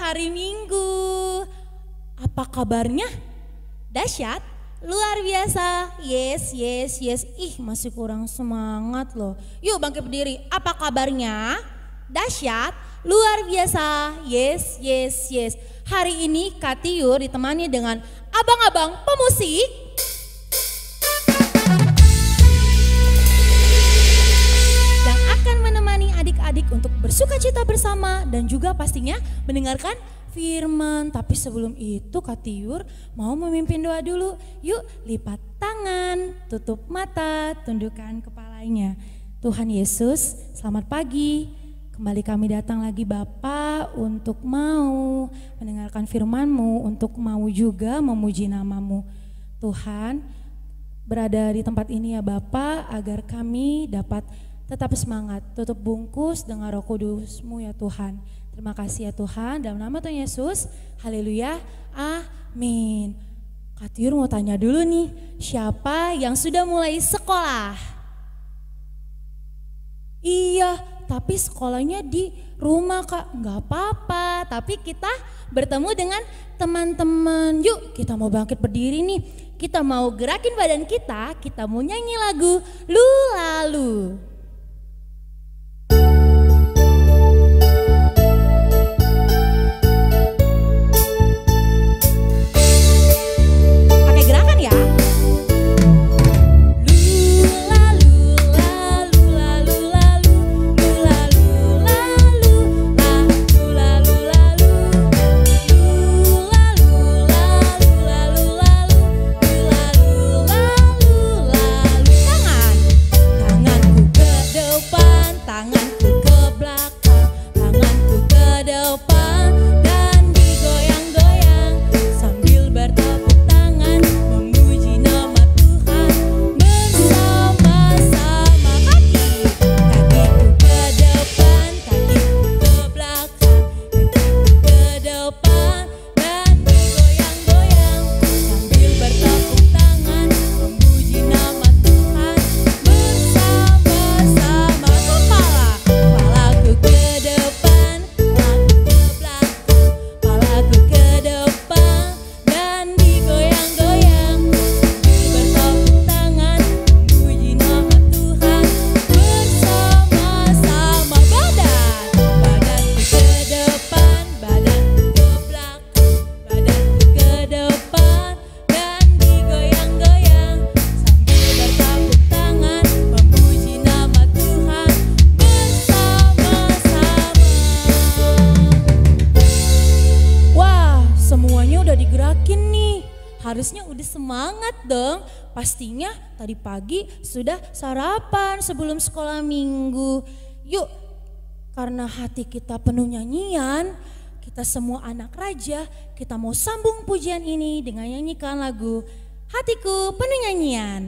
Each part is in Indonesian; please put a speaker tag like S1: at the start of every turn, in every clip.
S1: hari Minggu. Apa kabarnya? Dahsyat? Luar biasa? Yes, yes, yes. Ih, masih kurang semangat loh. Yuk bangkit berdiri. Apa kabarnya? Dahsyat? Luar biasa? Yes, yes, yes. Hari ini Kak Tiur ditemani dengan abang-abang pemusik. Yang akan menemani adik-adik untuk bersuka cita bersama dan juga pastinya mendengarkan firman. Tapi sebelum itu Kak Tiur mau memimpin doa dulu. Yuk lipat tangan, tutup mata, tundukkan kepalanya. Tuhan Yesus, selamat pagi. Kembali kami datang lagi Bapa untuk mau mendengarkan firman-Mu, untuk mau juga memuji nama-Mu. Tuhan, berada di tempat ini ya Bapa, agar kami dapat tetap semangat, tutup bungkus dengan Roh Kudus-Mu ya Tuhan. Terima kasih ya Tuhan, dalam nama Tuhan Yesus, haleluya, amin. Kak Tiur mau tanya dulu nih, siapa yang sudah mulai sekolah? Iya, tapi sekolahnya di rumah Kak, nggak apa-apa. Tapi kita bertemu dengan teman-teman. Yuk kita mau bangkit berdiri nih. Kita mau gerakin badan kita mau nyanyi lagu Lu Lalu. Pakai gerakan ya. Harusnya udah semangat dong. Pastinya tadi pagi sudah sarapan sebelum sekolah minggu. Yuk, karena hati kita penuh nyanyian, kita semua anak raja, kita mau sambung pujian ini dengan nyanyikan lagu Hatiku Penuh Nyanyian.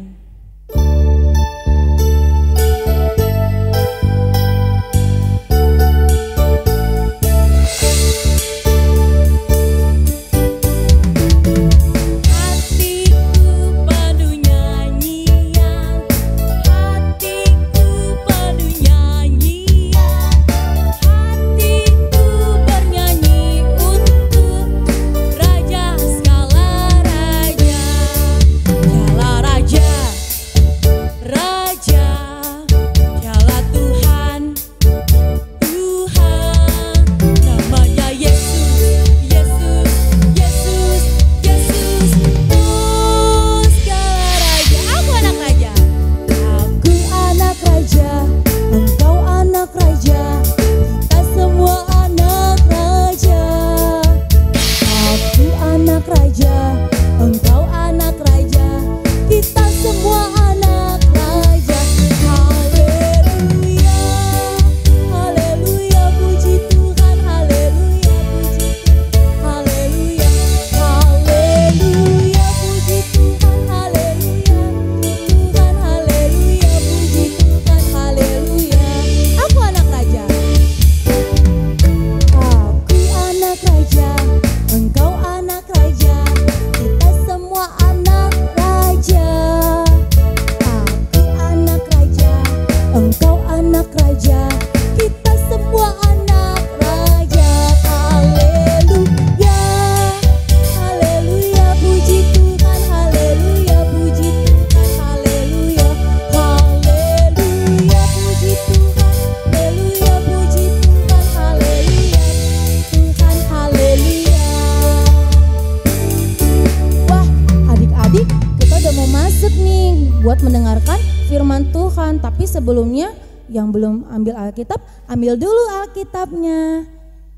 S1: nih buat mendengarkan firman Tuhan. Tapi sebelumnya yang belum ambil Alkitab, ambil dulu Alkitabnya.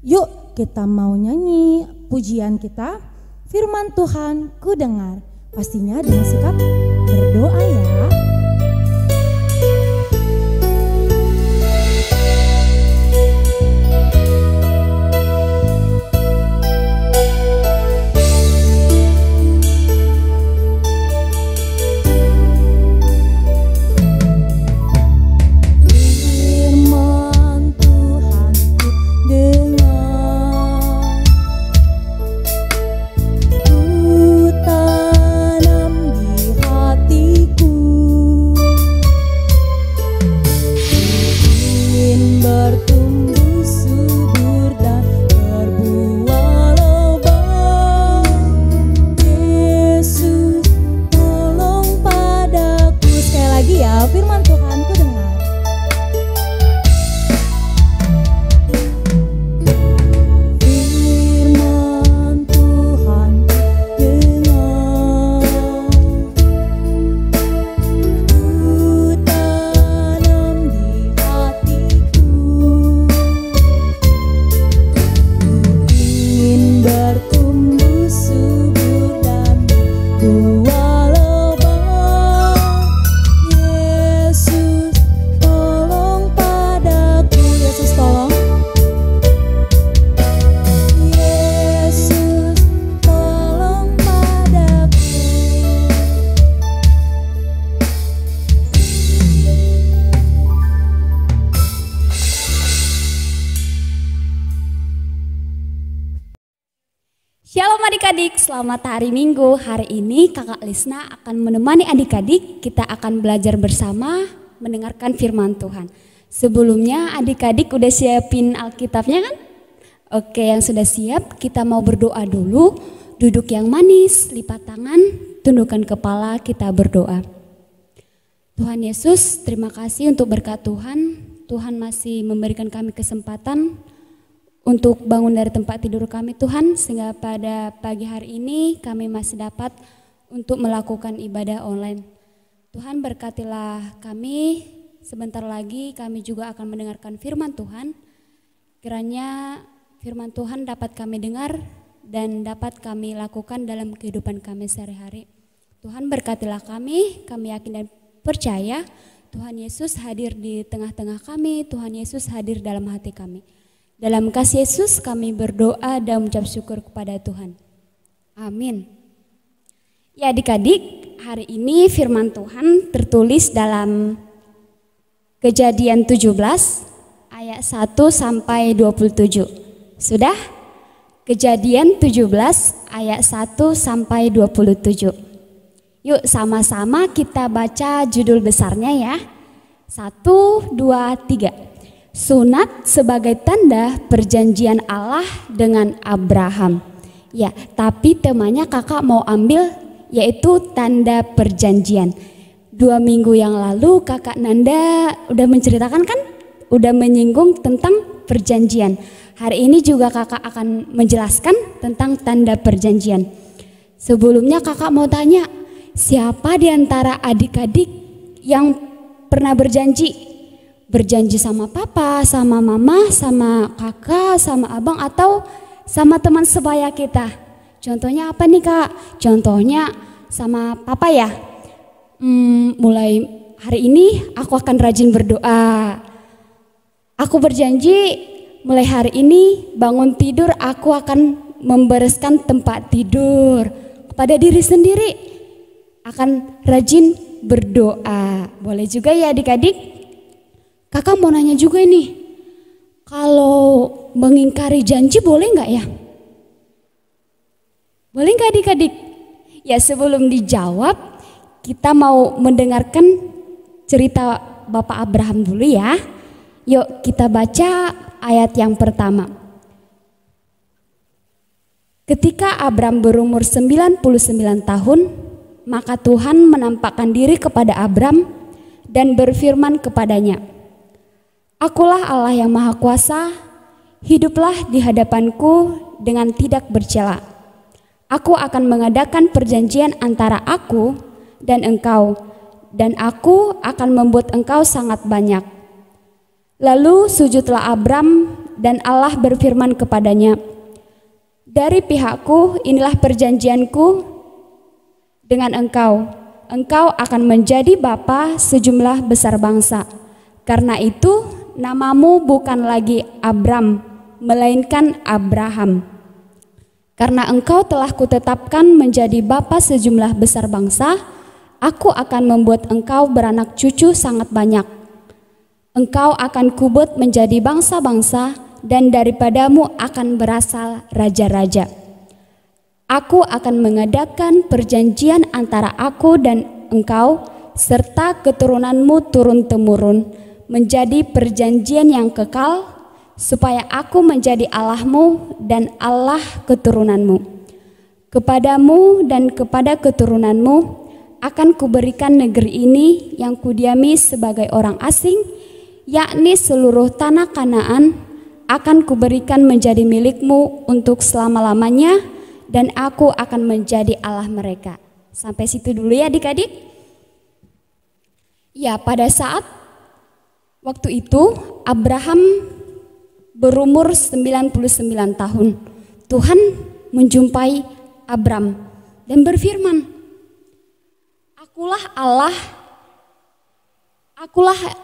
S1: Yuk kita mau nyanyi pujian kita, firman Tuhan ku dengar. Pastinya dengan sikap berdoa ya.
S2: Shalom adik-adik, selamat hari Minggu. Hari ini kakak Lisna akan menemani adik-adik. Kita akan belajar bersama mendengarkan firman Tuhan. Sebelumnya adik-adik udah siapin Alkitabnya kan? Oke, yang sudah siap kita mau berdoa dulu. Duduk yang manis, lipat tangan, tundukkan kepala, kita berdoa. Tuhan Yesus, terima kasih untuk berkat Tuhan. Tuhan masih memberikan kami kesempatan untuk bangun dari tempat tidur kami Tuhan, sehingga pada pagi hari ini kami masih dapat untuk melakukan ibadah online. Tuhan berkatilah kami, sebentar lagi kami juga akan mendengarkan firman Tuhan. Kiranya firman Tuhan dapat kami dengar dan dapat kami lakukan dalam kehidupan kami sehari-hari. Tuhan berkatilah kami yakin dan percaya Tuhan Yesus hadir di tengah-tengah kami, Tuhan Yesus hadir dalam hati kami. Dalam kasih Yesus kami berdoa dan mengucap syukur kepada Tuhan. Amin. Ya adik-adik, hari ini firman Tuhan tertulis dalam Kejadian 17 ayat 1 sampai 27. Sudah? Kejadian 17 ayat 1 sampai 27. Yuk sama-sama kita baca judul besarnya ya. 1, 2, 3. Sunat sebagai tanda perjanjian Allah dengan Abraham. Ya, tapi temanya kakak mau ambil yaitu tanda perjanjian. 2 minggu yang lalu kakak Nanda udah menceritakan kan? Udah menyinggung tentang perjanjian. Hari ini juga kakak akan menjelaskan tentang tanda perjanjian. Sebelumnya kakak mau tanya, siapa di antara adik-adik yang pernah berjanji? Berjanji sama papa, sama mama, sama kakak, sama abang, atau sama teman sebaya kita. Contohnya apa nih kak? Contohnya sama papa ya. Mulai hari ini aku akan rajin berdoa. Aku berjanji mulai hari ini bangun tidur aku akan membereskan tempat tidur. Kepada diri sendiri akan rajin berdoa. Boleh juga ya adik-adik. Kakak mau nanya juga nih, kalau mengingkari janji boleh nggak ya? Boleh nggak adik-adik? Ya sebelum dijawab, kita mau mendengarkan cerita Bapak Abraham dulu ya. Yuk kita baca ayat yang pertama. Ketika Abram berumur 99 tahun, maka Tuhan menampakkan diri kepada Abram dan berfirman kepadanya, Akulah Allah yang Maha Kuasa, hiduplah di hadapanku dengan tidak bercela. Aku akan mengadakan perjanjian antara aku dan engkau dan aku akan membuat engkau sangat banyak. Lalu sujudlah Abram, dan Allah berfirman kepadanya, dari pihakku inilah perjanjianku dengan engkau. Engkau akan menjadi bapa sejumlah besar bangsa. Karena itu namamu bukan lagi Abram, melainkan Abraham. Karena engkau telah kutetapkan menjadi bapa sejumlah besar bangsa, aku akan membuat engkau beranak cucu sangat banyak. Engkau akan kubuat menjadi bangsa-bangsa, dan daripadamu akan berasal raja-raja. Aku akan mengadakan perjanjian antara aku dan engkau serta keturunanmu turun-temurun, menjadi perjanjian yang kekal, supaya aku menjadi Allahmu dan Allah keturunanmu. Kepadamu dan kepada keturunanmu akan kuberikan negeri ini yang kudiami sebagai orang asing, yakni seluruh tanah Kanaan akan kuberikan menjadi milikmu untuk selama-lamanya, dan aku akan menjadi Allah mereka. Sampai situ dulu ya adik-adik. Ya, pada saat waktu itu Abraham berumur 99 tahun. Tuhan menjumpai Abram dan berfirman, Akulah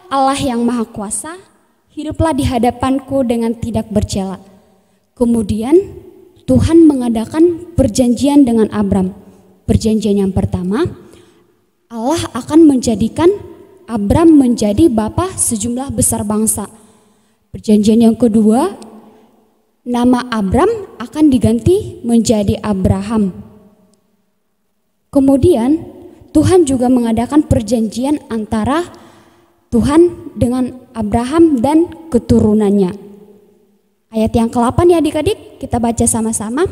S2: Allah yang Maha Kuasa, hiduplah di hadapanku dengan tidak bercela. Kemudian Tuhan mengadakan perjanjian dengan Abram. Perjanjian yang pertama, Allah akan menjadikan Abram menjadi bapa sejumlah besar bangsa. Perjanjian yang kedua, nama Abram akan diganti menjadi Abraham. Kemudian Tuhan juga mengadakan perjanjian antara Tuhan dengan Abraham dan keturunannya. Ayat yang ke-8 ya adik-adik, kita baca sama-sama.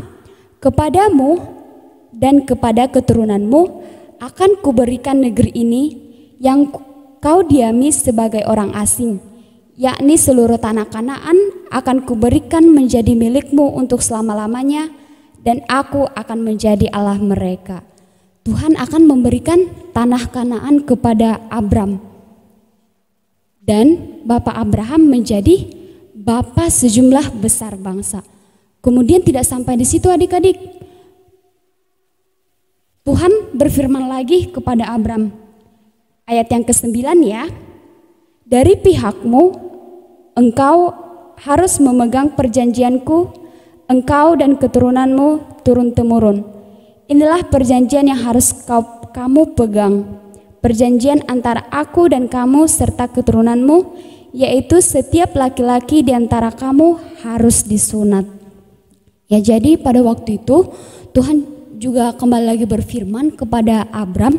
S2: Kepadamu dan kepada keturunanmu akan kuberikan negeri ini yang kau diami sebagai orang asing, yakni seluruh tanah Kanaan akan kuberikan menjadi milikmu untuk selama-lamanya, dan aku akan menjadi Allah mereka. Tuhan akan memberikan tanah Kanaan kepada Abram, dan Bapak Abraham menjadi bapa sejumlah besar bangsa. Kemudian tidak sampai di situ adik-adik. Tuhan berfirman lagi kepada Abram. Ayat yang ke-9 ya. Dari pihakmu engkau harus memegang perjanjianku, engkau dan keturunanmu turun-temurun. Inilah perjanjian yang harus kamu pegang. Perjanjian antara aku dan kamu serta keturunanmu, yaitu setiap laki-laki di antara kamu harus disunat. Ya, jadi pada waktu itu Tuhan juga kembali lagi berfirman kepada Abram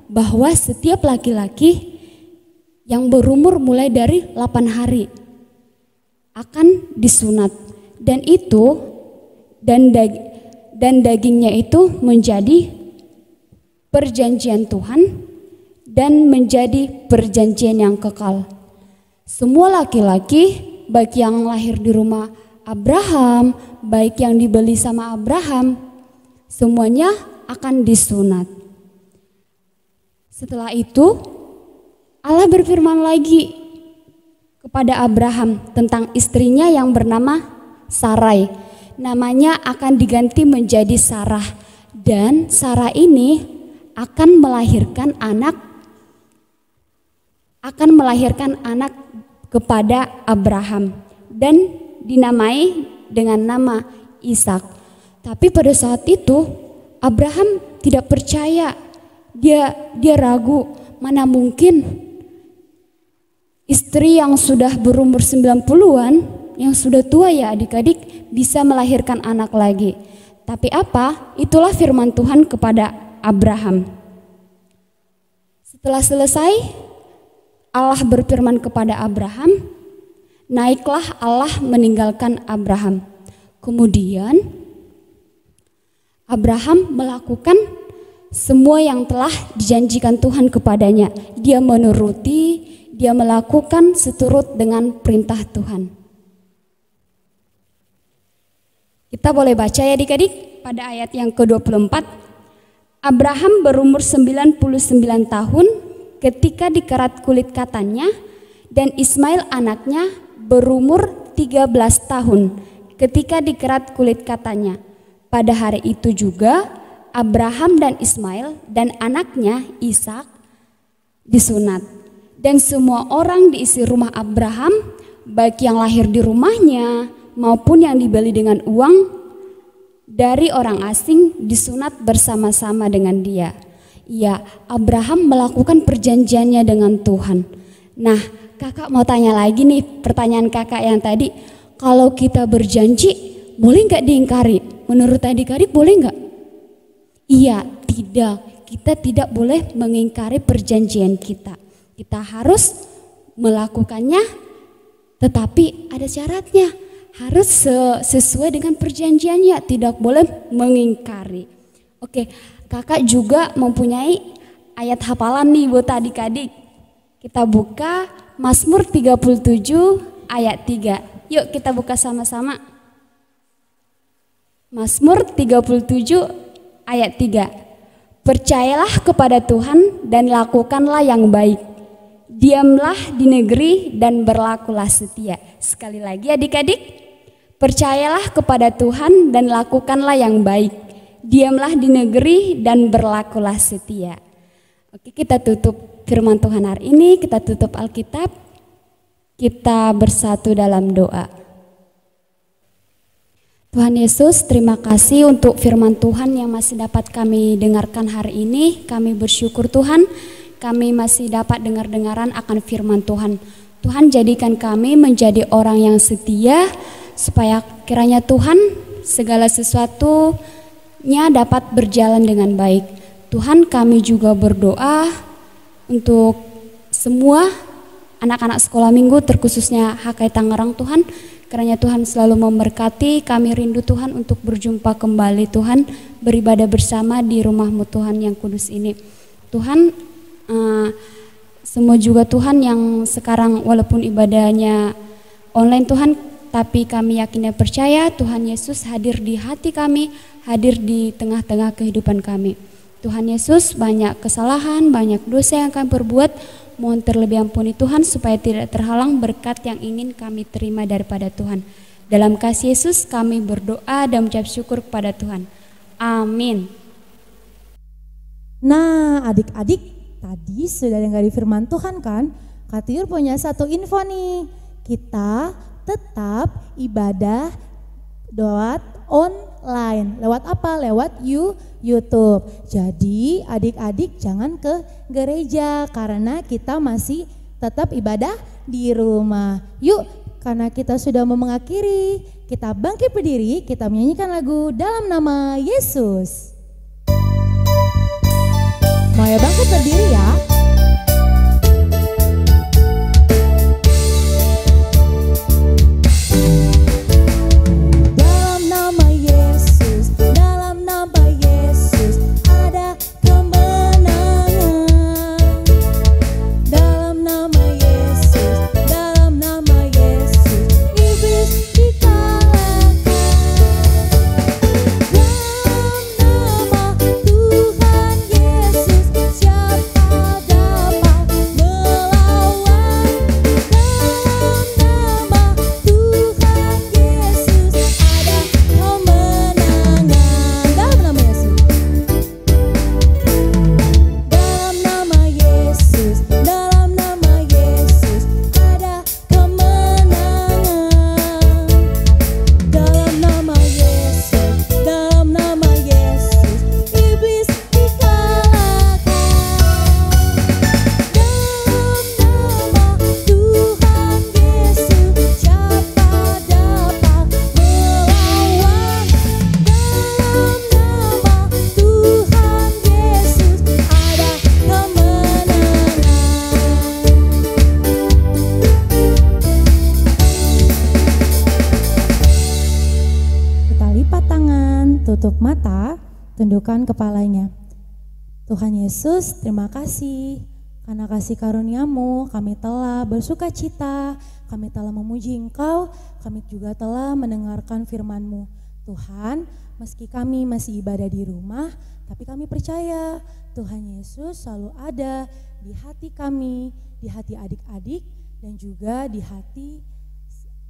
S2: bahwa setiap laki-laki yang berumur mulai dari 8 hari akan disunat, dan itu dan dagingnya itu menjadi perjanjian Tuhan dan menjadi perjanjian yang kekal. Semua laki-laki, baik yang lahir di rumah Abraham, baik yang dibeli sama Abraham, semuanya akan disunat. Setelah itu Allah berfirman lagi kepada Abraham tentang istrinya yang bernama Sarai. Namanya akan diganti menjadi Sarah, dan Sarah ini akan melahirkan anak kepada Abraham dan dinamai dengan nama Ishak. Tapi pada saat itu Abraham tidak percaya. Dia ragu, mana mungkin istri yang sudah berumur 90-an, yang sudah tua ya adik-adik, bisa melahirkan anak lagi. Tapi apa? Itulah firman Tuhan kepada Abraham. Setelah selesai, Allah berfirman kepada Abraham, naiklah Allah meninggalkan Abraham. Kemudian Abraham melakukan semua yang telah dijanjikan Tuhan kepadanya. Dia menuruti, dia melakukan seturut dengan perintah Tuhan. Kita boleh baca ya adik-adik pada ayat yang ke-24. Abraham berumur 99 tahun ketika dikerat kulit katanya, dan Ismail anaknya berumur 13 tahun ketika dikerat kulit katanya. Pada hari itu juga Abraham dan Ismail dan anaknya Ishak disunat. Dan semua orang di isi rumah Abraham, baik yang lahir di rumahnya maupun yang dibeli dengan uang dari orang asing, disunat bersama-sama dengan dia. Ya, Abraham melakukan perjanjiannya dengan Tuhan. Nah, kakak mau tanya lagi nih, pertanyaan kakak yang tadi, kalau kita berjanji boleh nggak diingkari? Menurut adik-adik boleh nggak? Iya, tidak. Kita tidak boleh mengingkari perjanjian kita. Kita harus melakukannya, tetapi ada syaratnya. Harus sesuai dengan perjanjiannya, tidak boleh mengingkari. Oke, kakak juga mempunyai ayat hafalan nih buat adik-adik. Kita buka Mazmur 37 ayat 3. Yuk kita buka sama-sama. Mazmur 37 ayat 3. Percayalah kepada Tuhan dan lakukanlah yang baik. Diamlah di negeri dan berlakulah setia. Sekali lagi adik-adik. Percayalah kepada Tuhan dan lakukanlah yang baik. Diamlah di negeri dan berlakulah setia. Oke, kita tutup firman Tuhan hari ini, kita tutup Alkitab. Kita bersatu dalam doa. Tuhan Yesus, terima kasih untuk firman Tuhan yang masih dapat kami dengarkan hari ini. Kami bersyukur Tuhan, kami masih dapat dengar-dengaran akan firman Tuhan. Tuhan, jadikan kami menjadi orang yang setia, supaya kiranya Tuhan segala sesuatunya dapat berjalan dengan baik. Tuhan, kami juga berdoa untuk semua anak-anak sekolah minggu, terkhususnya HKI Tangerang Tuhan. Kiranya Tuhan selalu memberkati, kami rindu Tuhan untuk berjumpa kembali Tuhan, beribadah bersama di rumah-Mu Tuhan yang kudus ini. Tuhan, semua juga Tuhan yang sekarang walaupun ibadahnya online Tuhan, tapi kami yakin dan percaya Tuhan Yesus hadir di hati kami, hadir di tengah-tengah kehidupan kami. Tuhan Yesus, banyak kesalahan, banyak dosa yang kami perbuat, mohon terlebih ampuni Tuhan supaya tidak terhalang berkat yang ingin kami terima daripada Tuhan. Dalam kasih Yesus kami berdoa dan mengucap syukur kepada Tuhan. Amin.
S1: Nah, adik-adik, tadi sudah dengar firman Tuhan kan? Kak Tiur punya satu info nih. Kita tetap ibadah lewat online. Lewat apa? Lewat YouTube. Jadi adik-adik jangan ke gereja karena kita masih tetap ibadah di rumah. Yuk, karena kita sudah mau mengakhiri, kita bangkit berdiri, kita menyanyikan lagu Dalam Nama Yesus. Mau ya bangkit berdiri ya? Tutup mata, tundukkan kepalanya. Tuhan Yesus, terima kasih karena kasih karunia-Mu kami telah bersuka cita, kami telah memuji Engkau, kami juga telah mendengarkan firman-Mu. Tuhan, meski kami masih ibadah di rumah, tapi kami percaya Tuhan Yesus selalu ada di hati kami, di hati adik-adik, dan juga di hati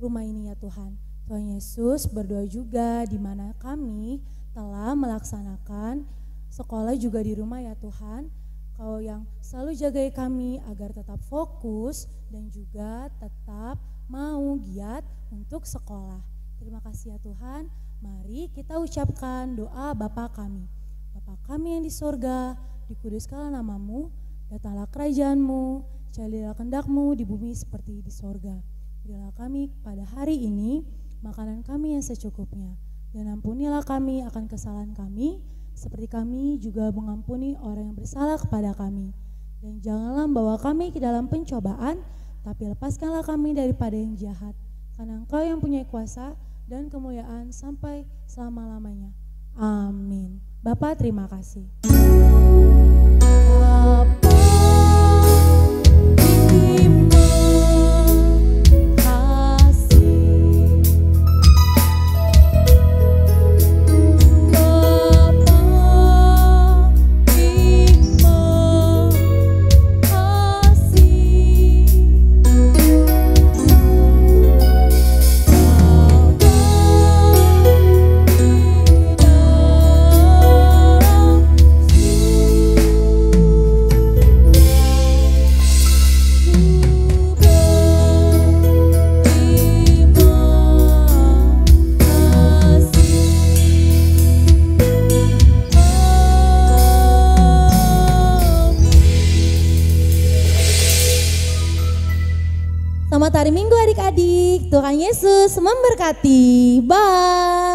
S1: rumah ini ya Tuhan. Tuhan Yesus berdoa juga di mana kami telah melaksanakan sekolah juga di rumah ya Tuhan. Kau yang selalu jagai kami agar tetap fokus dan juga tetap mau giat untuk sekolah. Terima kasih ya Tuhan. Mari kita ucapkan doa Bapa kami. Bapa kami yang di sorga, dikuduskanlah namamu, datanglah kerajaanmu, jadilah kehendak-Mu di bumi seperti di sorga. Berilah kami pada hari ini makanan kami yang secukupnya, dan ampunilah kami akan kesalahan kami, seperti kami juga mengampuni orang yang bersalah kepada kami. Dan janganlah membawa kami ke dalam pencobaan, tapi lepaskanlah kami daripada yang jahat. Karena Engkau yang punya kuasa dan kemuliaan sampai selama-lamanya. Amin. Bapa, terima kasih. Selamat hari Minggu adik-adik, Tuhan Yesus memberkati. Bye.